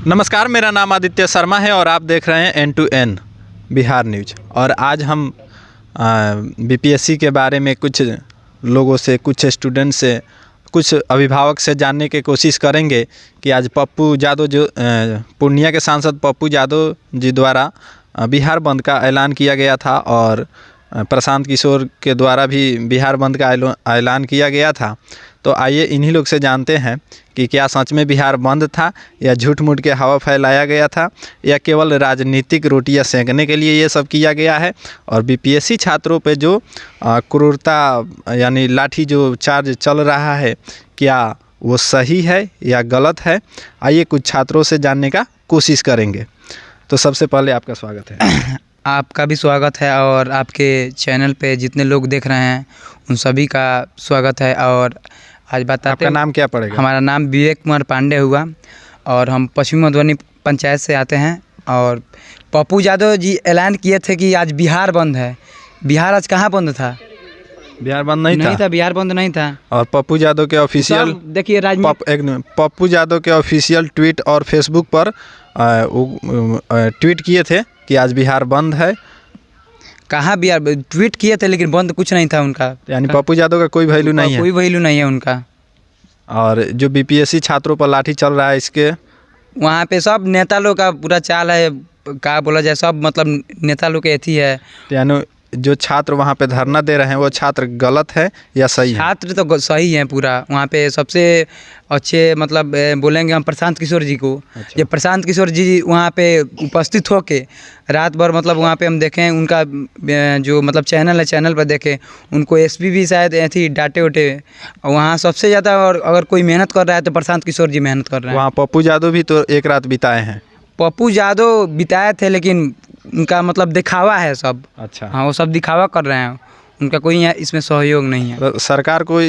नमस्कार, मेरा नाम आदित्य शर्मा है और आप देख रहे हैं N2N बिहार न्यूज। और आज हम बीपीएससी के बारे में कुछ लोगों से, कुछ स्टूडेंट से, कुछ अभिभावक से जानने की कोशिश करेंगे कि आज पप्पू यादव जो पूर्णिया के सांसद पप्पू यादव जी द्वारा बिहार बंद का ऐलान किया गया था और प्रशांत किशोर के द्वारा भी बिहार बंद का ऐलान किया गया था। तो आइए इन्हीं लोग से जानते हैं कि क्या सच में बिहार बंद था या झूठ मूठ के हवा फैलाया गया था या केवल राजनीतिक रोटियां सेंकने के लिए ये सब किया गया है। और बीपीएससी छात्रों पे जो क्रूरता यानी लाठी जो चार्ज चल रहा है, क्या वो सही है या गलत है, आइए कुछ छात्रों से जानने का कोशिश करेंगे। तो सबसे पहले आपका स्वागत है। आपका भी स्वागत है और आपके चैनल पे जितने लोग देख रहे हैं उन सभी का स्वागत है। और आज बताते आपका नाम क्या पड़ेगा? हमारा नाम विवेक कुमार पांडे हुआ और हम पश्चिमी मधुबनी पंचायत से आते हैं। और पप्पू यादव जी ऐलान किए थे कि आज बिहार बंद है। बिहार आज कहाँ बंद था? बिहार बंद नहीं था। बिहार बंद नहीं था। और पप्पू यादव के ऑफिशियल देखिए पप्पू यादव के ऑफिशियल ट्वीट और फेसबुक पर ट्वीट किए थे कि आज बिहार बंद है। कहाँ बिहार ट्वीट किए थे लेकिन बंद कुछ नहीं था उनका। यानी पप्पू यादव का कोई वैल्यू नहीं है। कोई वैल्यू नहीं है उनका। और जो बीपीएससी छात्रों पर लाठी चल रहा है, इसके वहाँ पे सब नेता लोग का पूरा चाल है, क्या बोला जाए, सब मतलब नेता लोग के एथी है। यानी जो छात्र वहाँ पे धरना दे रहे हैं वो छात्र गलत है या सही है? छात्र तो सही है पूरा। वहाँ पे सबसे अच्छे मतलब बोलेंगे हम प्रशांत किशोर जी को। अच्छा। ये प्रशांत किशोर जी वहाँ पे उपस्थित होके रात भर मतलब वहाँ पे हम देखें उनका जो मतलब चैनल है, चैनल पर देखें उनको एसपी भी शायद ऐसी डांटे उटे। वहाँ सबसे ज़्यादा और अगर कोई मेहनत कर रहा है तो प्रशांत किशोर जी मेहनत कर रहे हैं। वहाँ पप्पू यादव भी तो एक रात बिताए हैं। पप्पू यादव बिताए थे लेकिन उनका मतलब दिखावा है सब। अच्छा। हाँ, वो सब दिखावा कर रहे हैं, उनका कोई इसमें सहयोग नहीं है। तो सरकार को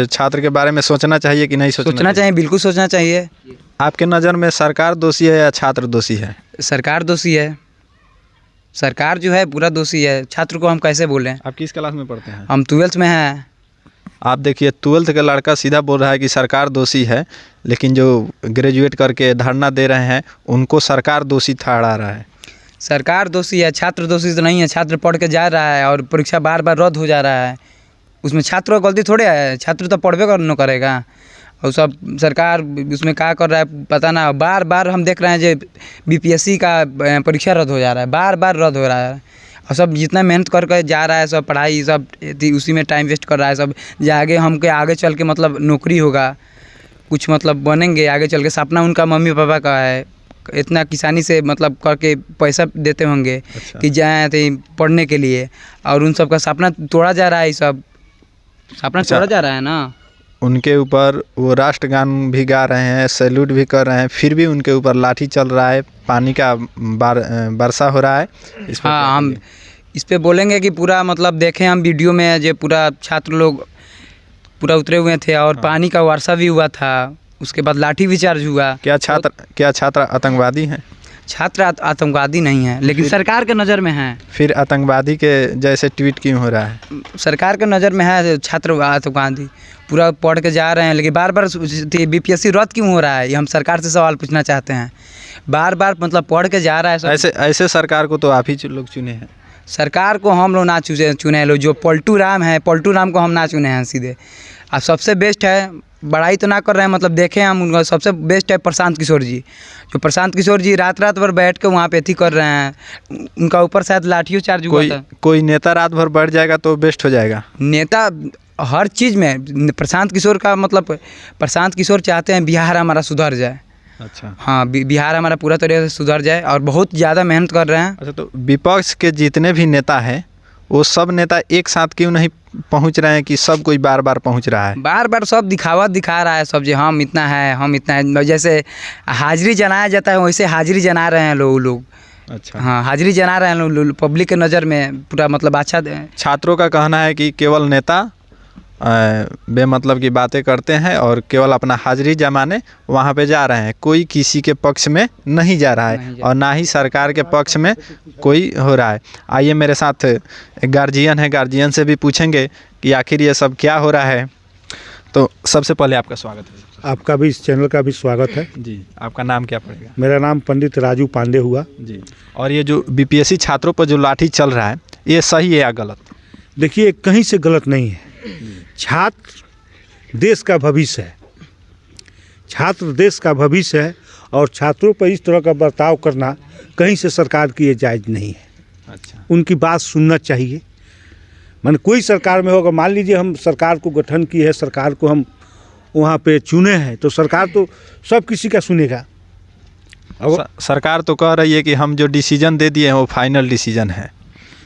छात्र के बारे में सोचना चाहिए कि नहीं सोचना चाहिए? बिल्कुल सोचना चाहिए। आपके नज़र में सरकार दोषी है या छात्र दोषी है? सरकार दोषी है। सरकार जो है पूरा दोषी है। छात्र को हम कैसे बोलें? आप किस क्लास में पढ़ते हैं? हम 12th में हैं। आप देखिए, 12th का लड़का सीधा बोल रहा है कि सरकार दोषी है, लेकिन जो ग्रेजुएट करके धरना दे रहे हैं उनको सरकार दोषी ठहरा रहा है। सरकार दोषी है, छात्र दोषी तो नहीं है। छात्र पढ़ के जा रहा है और परीक्षा बार बार रद्द हो जा रहा है, उसमें छात्र को गलती थोड़े है। छात्र तो पढ़वे करना करेगा और सब सरकार उसमें क्या कर रहा है पता ना। बार बार हम देख रहे हैं जो बीपीएससी का परीक्षा रद्द हो जा रहा है, बार बार रद्द हो रहा है। और सब जितना मेहनत करके जा रहा है, सब पढ़ाई सब उसी में टाइम वेस्ट कर रहा है। सब आगे हमके आगे चल के मतलब नौकरी होगा, कुछ मतलब बनेंगे आगे चल के। सपना उनका मम्मी पापा का है, इतना किसानी से मतलब करके पैसा देते होंगे। अच्छा। कि जाए थे पढ़ने के लिए और उन सब का सपना तोड़ा जा रहा है। सब सपना तोड़ा जा रहा है ना। उनके ऊपर वो राष्ट्रगान भी गा रहे हैं, सैल्यूट भी कर रहे हैं, फिर भी उनके ऊपर लाठी चल रहा है, पानी का वर्षा हो रहा है। हाँ, हम इस पे बोलेंगे कि पूरा मतलब देखें हम वीडियो में जो पूरा छात्र लोग पूरा उतरे हुए थे और पानी का वर्षा भी हुआ था, उसके बाद लाठी भी चार्ज हुआ। क्या छात्र आतंकवादी हैं? छात्र आतंकवादी नहीं है, लेकिन सरकार के नज़र में है। फिर आतंकवादी के जैसे ट्वीट क्यों हो रहा है? सरकार के नज़र में है छात्र आतंकवादी। पूरा पढ़ के जा रहे हैं लेकिन बार बार बीपीएससी रद्द क्यों हो रहा है, ये हम सरकार से सवाल पूछना चाहते हैं। बार बार मतलब पढ़ के जा रहा है। ऐसे सरकार को तो आप ही लोग चुने हैं। सरकार को हम लोग ना चुने हैं लोग। जो पलटू राम है, पलटू राम को हम ना चुने हैं सीधे। अब सबसे बेस्ट है, बड़ाई तो ना कर रहे हैं, मतलब देखें हम उनका सबसे बेस्ट है प्रशांत किशोर जी। जो प्रशांत किशोर जी रात भर बैठ के वहाँ पे एथी कर रहे हैं, उनका ऊपर शायद लाठियों चार्ज हुआ था। कोई नेता रात भर बैठ जाएगा तो बेस्ट हो जाएगा। नेता हर चीज़ में प्रशांत किशोर का मतलब, प्रशांत किशोर चाहते हैं बिहार हमारा सुधर जाए। अच्छा। हाँ, बिहार हमारा पूरा तरीके से सुधर जाए और बहुत ज़्यादा मेहनत कर रहे हैं। अच्छा, तो विपक्ष के जितने भी नेता हैं वो सब नेता एक साथ क्यों नहीं पहुंच रहे हैं कि सब कोई बार बार पहुंच रहा है? बार बार सब दिखा रहा है सब, जो हम इतना है, हम इतना है। जैसे हाजिरी जनाया जाता है वैसे हाजिरी जना रहे हैं लोग। अच्छा। हाँ, हाजिरी जना रहे हैं लोग पब्लिक के नज़र में पूरा मतलब अच्छा। छात्रों का कहना है कि केवल नेता बेमतलब की बातें करते हैं और केवल अपना हाजिरी जमाने वहाँ पे जा रहे हैं, कोई किसी के पक्ष में नहीं जा रहा है और ना ही सरकार के पक्ष में कोई हो रहा है। आइए मेरे साथ गार्जियन है, गार्जियन से भी पूछेंगे कि आखिर ये सब क्या हो रहा है। तो सबसे पहले आपका स्वागत है। आपका भी इस चैनल का भी स्वागत है जी। आपका नाम क्या पड़ेगा? मेरा नाम पंडित राजू पांडे हुआ जी। और ये जो बीपीएससी छात्रों पर जो लाठी चल रहा है, ये सही है या गलत? देखिए, कहीं से गलत नहीं है। छात्र देश का भविष्य है, छात्र देश का भविष्य है, और छात्रों पर इस तरह का बर्ताव करना कहीं से सरकार की ये जायज़ नहीं है। अच्छा। उनकी बात सुनना चाहिए। मान कोई सरकार में होगा, मान लीजिए हम सरकार को गठन की है, सरकार को हम वहाँ पे चुने हैं, तो सरकार तो सब किसी का सुनेगा। सरकार तो कह रही है कि हम जो डिसीजन दे दिए हैं वो फाइनल डिसीजन है।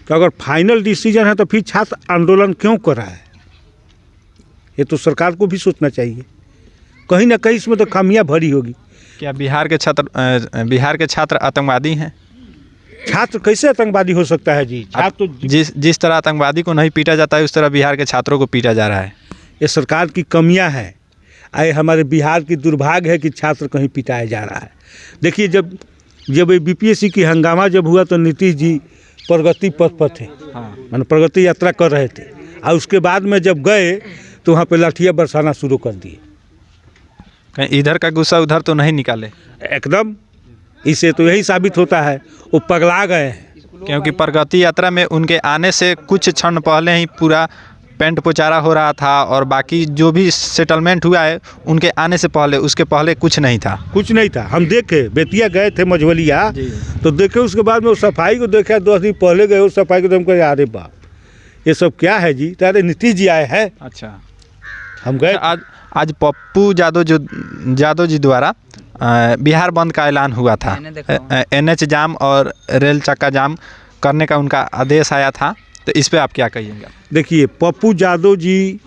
तो अगर फाइनल डिसीजन है तो फिर छात्र आंदोलन क्यों कर रहा है? ये तो सरकार को भी सोचना चाहिए। कहीं ना कहीं इसमें तो खामियां भरी होगी। क्या बिहार के छात्र आतंकवादी हैं? छात्र कैसे आतंकवादी हो सकता है जी? छात्र तो जिस तरह आतंकवादी को नहीं पीटा जाता है, उस तरह बिहार के छात्रों को पीटा जा रहा है। ये सरकार की कमियां हैं। आए हमारे बिहार की दुर्भाग्य है कि छात्र कहीं पिटाया जा रहा है। देखिए, जब ये बीपीएससी की हंगामा जब हुआ तो नीतीश जी प्रगति पथ पर थे। हाँ। मान प्रगति यात्रा कर रहे थे, और उसके बाद में जब गए तो वहाँ पे लाठियाँ बरसाना शुरू कर दिए। कहीं इधर का गुस्सा उधर तो नहीं निकाले? एकदम। इससे तो यही साबित होता है वो पगला गए हैं। क्योंकि प्रगति यात्रा में उनके आने से कुछ क्षण पहले ही पूरा पेंट पोचारा हो रहा था, और बाकी जो भी सेटलमेंट हुआ है उनके आने से पहले, उसके पहले कुछ नहीं था। कुछ नहीं था। हम देखे, बेतिया गए थे मझवलिया, तो देखे उसके बाद में वो सफाई को देखा, 2 दिन पहले गए उस सफाई को, तो हम कहे अरे बाप, ये सब क्या है जी? अरे नीतीश जी आए हैं। अच्छा। हम गए। आज पप्पू यादव जी द्वारा बिहार बंद का ऐलान हुआ था। NH जाम और रेल चक्का जाम करने का उनका आदेश आया था, तो इस पे आप क्या कहिएंगे? देखिए, पप्पू यादव जी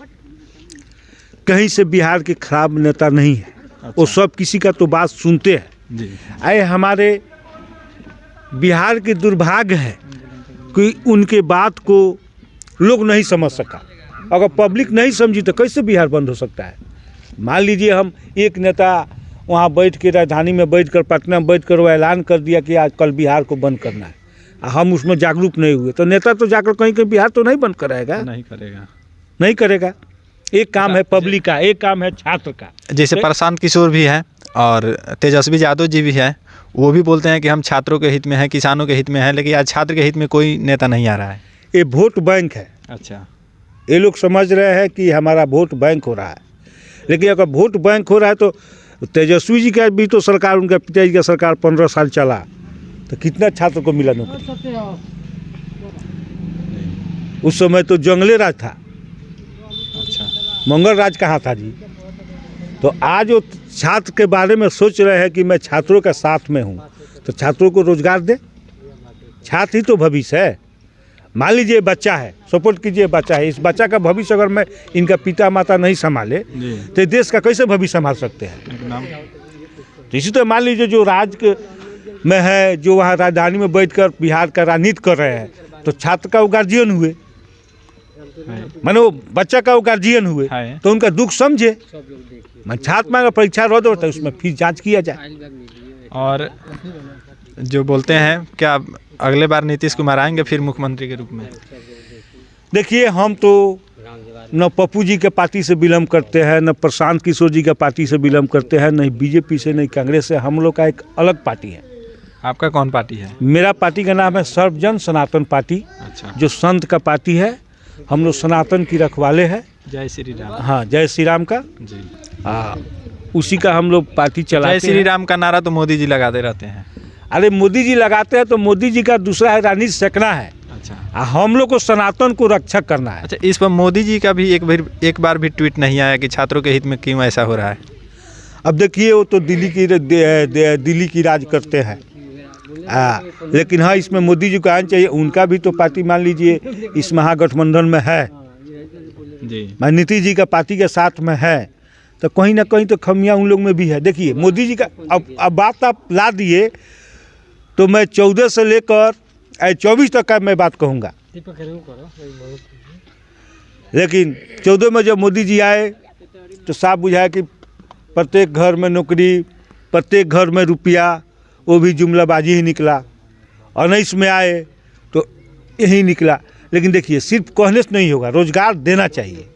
कहीं से बिहार के खराब नेता नहीं है। अच्छा। वो सब किसी का तो बात सुनते हैं जी। आए हमारे बिहार के दुर्भाग्य है कि उनके बात को लोग नहीं समझ सका। अगर पब्लिक नहीं समझी तो कैसे बिहार बंद हो सकता है? मान लीजिए हम एक नेता वहाँ बैठ के, राजधानी में बैठ कर, पटना में बैठ कर वो ऐलान कर दिया कि आज कल बिहार को बंद करना है, हम उसमें जागरूक नहीं हुए, तो नेता तो जाकर कहीं कहीं बिहार तो नहीं बंद कराएगा। नहीं करेगा। एक काम है पब्लिक का, एक काम है छात्र का। जैसे प्रशांत किशोर भी है और तेजस्वी यादव जी भी है, वो भी बोलते हैं कि हम छात्रों के हित में हैं, किसानों के हित में हैं, लेकिन आज छात्र के हित में कोई नेता नहीं आ रहा है। ये वोट बैंक है। अच्छा। ये लोग समझ रहे हैं कि हमारा वोट बैंक हो रहा है, लेकिन अगर वोट बैंक हो रहा है तो तेजस्वी जी का भी तो सरकार, उनका पिताजी का सरकार 15 साल चला, तो कितना छात्र को मिला नौकरी? उस समय तो जंगले राज था। अच्छा। मंगल राज कहाँ था जी? तो आज वो छात्र के बारे में सोच रहे हैं कि मैं छात्रों के साथ में हूँ, तो छात्रों को रोजगार दे। छात्र ही तो भविष्य है। मान लीजिए बच्चा है, सपोर्ट कीजिए बच्चा है, इस बच्चा का भविष्य अगर मैं इनका पिता माता नहीं संभाले तो देश का कैसे भविष्य संभाल सकते हैं? तो इसी तो मान लीजिए जो राज्य में है, जो वहाँ राजधानी में बैठकर बिहार का राजनीति कर रहे हैं, तो छात्र का वो गार्जियन हुए, माने वो बच्चा का वो गार्जियन हुए, तो उनका दुख समझे। मैं छात्र में अगर परीक्षा रद्द होता है उसमें फिर जांच किया जाए। और जो बोलते हैं क्या अगले बार नीतीश कुमार आएंगे फिर मुख्यमंत्री के रूप में? देखिए, हम तो न पप्पू जी के पार्टी से बिलोंग करते हैं, न प्रशांत किशोर जी के पार्टी से बिलोंग करते हैं, नहीं बीजेपी से, नहीं कांग्रेस से। हम लोग का एक अलग पार्टी है। आपका कौन पार्टी है? मेरा पार्टी का नाम है सर्वजन सनातन पार्टी। अच्छा। जो संत का पार्टी है। हम लोग सनातन की रखवाले हैं। जय श्री राम। हाँ, जय श्री राम का जी। उसी का हम लोग पार्टी चलाते हैं। जय श्री राम का नारा तो मोदी जी लगाते रहते हैं। अरे मोदी जी लगाते हैं तो मोदी जी का दूसरा है राजनीति सेकना है। अच्छा। हम लोग को सनातन को रक्षक करना है। अच्छा, इस पर मोदी जी का भी एक बार भी ट्वीट नहीं आया कि छात्रों के हित में क्यों ऐसा हो रहा है? अब देखिए, वो तो दिल्ली की राज करते हैं। लेकिन हाँ, इसमें मोदी जी को आना चाहिए। उनका भी तो पार्टी मान लीजिए इस महागठबंधन में है जी, नीतीश जी का पार्टी के साथ में है, तो कहीं ना कहीं तो खमियां उन लोग में भी है। देखिए, मोदी जी का अब बात आप ला दिए तो मैं 14 से लेकर 24 तक का मैं बात कहूँगा। लेकिन 14 में जब मोदी जी आए तो साफ बुझाया कि प्रत्येक घर में नौकरी, प्रत्येक घर में रुपया, वो भी जुमलाबाजी ही निकला। 19 में आए तो यही निकला। लेकिन देखिए, सिर्फ कहने से नहीं होगा, रोजगार देना चाहिए।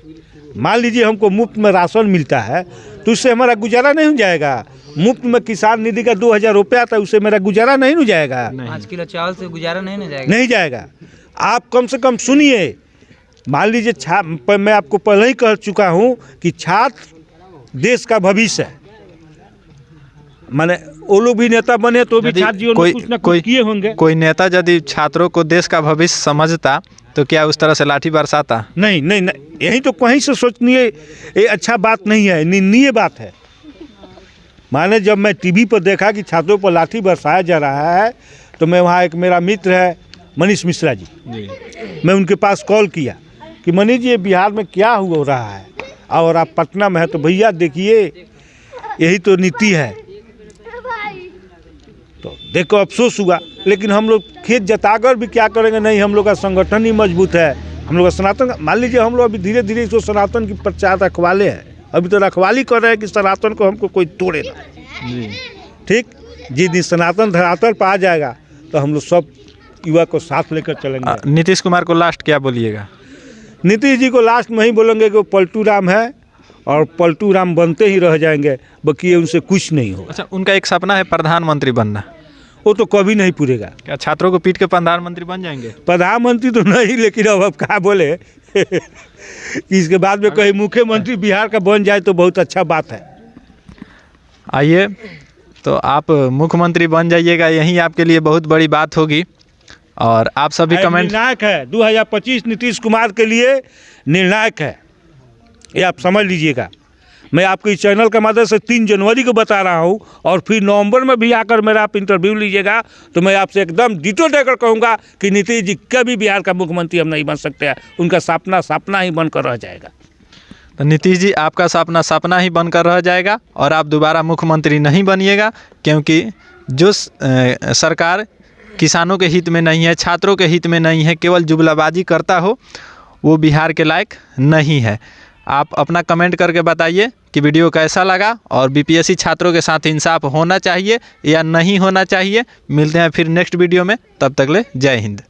मान लीजिए हमको मुफ्त में राशन मिलता है तो उससे हमारा गुजारा नहीं हो जाएगा। मुफ्त में किसान निधि का 2000 रुपया आता है, उससे मेरा गुजारा नहीं हो जाएगा। 5 किलो चावल से गुजारा नहीं जाएगा। नहीं जाएगा। आप कम से कम सुनिए, मान लीजिए मैं आपको पहले ही कह चुका हूँ कि छात्र देश का भविष्य है। माने वो लोग भी नेता बने तो भी छात्र जीवन में कुछ न कुछ किए होंगे। कोई नेता यदि छात्रों को देश का भविष्य समझता तो क्या उस तरह से लाठी बरसाता? नहीं नहीं नहीं, यही तो कहीं से सोचनीय ये अच्छा बात नहीं है, निंदनीय बात है। माने जब मैं टीवी पर देखा कि छात्रों पर लाठी बरसाया जा रहा है तो मैं वहाँ, एक मेरा मित्र है मनीष मिश्रा जी, मैं उनके पास कॉल किया कि मनीष जी ये बिहार में क्या हो रहा है और आप पटना में है तो भैया देखिए यही तो नीति है। तो देखो अफसोस हुआ, लेकिन हम लोग खेत जताकर भी क्या करेंगे, नहीं हम लोग का संगठन ही मजबूत है। हम लोग का सनातन, मान लीजिए हम लोग अभी धीरे धीरे इसको सनातन की प्रचार रखवाले हैं, अभी तो रखवाली कर रहे हैं कि सनातन को हमको कोई तोड़े ना। ठीक, जिस दिन सनातन धरातल पर आ जाएगा तो हम लोग सब युवा को साथ लेकर चलेंगे। नीतीश कुमार को लास्ट क्या बोलिएगा? नीतीश जी को लास्ट में ही बोलेंगे कि वो पलटू राम है और पलटू राम बनते ही रह जाएंगे, बाकी उनसे कुछ नहीं हो। अच्छा, उनका एक सपना है प्रधानमंत्री बनना, वो तो कभी नहीं पूरेगा। क्या छात्रों को पीट के प्रधानमंत्री बन जाएंगे? प्रधानमंत्री तो नहीं, लेकिन अब क्या बोले कि इसके बाद में कहीं मुख्यमंत्री बिहार का बन जाए तो बहुत अच्छा बात है। आइए, तो आप मुख्यमंत्री बन जाइएगा, यही आपके लिए बहुत बड़ी बात होगी। और आप सभी कमेंट, निर्णायक है 2025 नीतीश कुमार के लिए निर्णायक है, ये आप समझ लीजिएगा। मैं आपके इस चैनल के माध्यम से 3 जनवरी को बता रहा हूँ, और फिर नवंबर में भी आकर मेरा आप इंटरव्यू लीजिएगा तो मैं आपसे एकदम डिटेल देकर कहूँगा कि नीतीश जी कभी बिहार का मुख्यमंत्री हम नहीं बन सकते हैं, उनका सपना ही बनकर रह जाएगा। तो नीतीश जी आपका सपना ही बनकर रह जाएगा और आप दोबारा मुख्यमंत्री नहीं बनिएगा, क्योंकि जो सरकार किसानों के हित में नहीं है, छात्रों के हित में नहीं है, केवल जुमलाबाजी करता हो, वो बिहार के लायक नहीं है। आप अपना कमेंट करके बताइए कि वीडियो कैसा लगा और बीपीएससी छात्रों के साथ इंसाफ होना चाहिए या नहीं होना चाहिए। मिलते हैं फिर नेक्स्ट वीडियो में, तब तक ले जय हिंद।